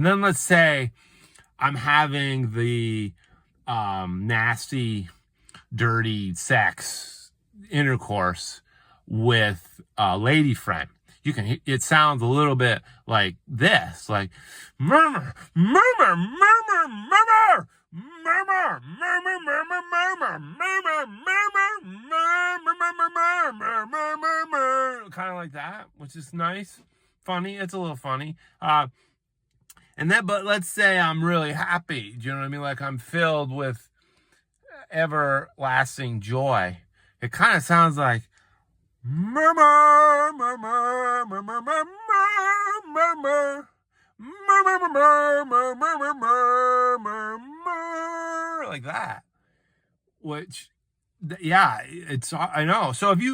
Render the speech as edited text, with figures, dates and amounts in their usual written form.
And then let's say I'm having the nasty, dirty sex intercourse with a lady friend. It sounds a little bit like this, like murmur, murmur, murmur, murmur, murmur, murmur, murmur, murmur, murmur, murmur, murmur, murmur, murmur, kind of like that, which is nice, funny. It's a little funny. But let's say I'm really happy. Do you know what I mean? Like I'm filled with everlasting joy. It kind of sounds like murmur, murmur, murmur, murmur, murmur, murmur, murmur, murmur, murmur, like that. Which, yeah, I know. So if you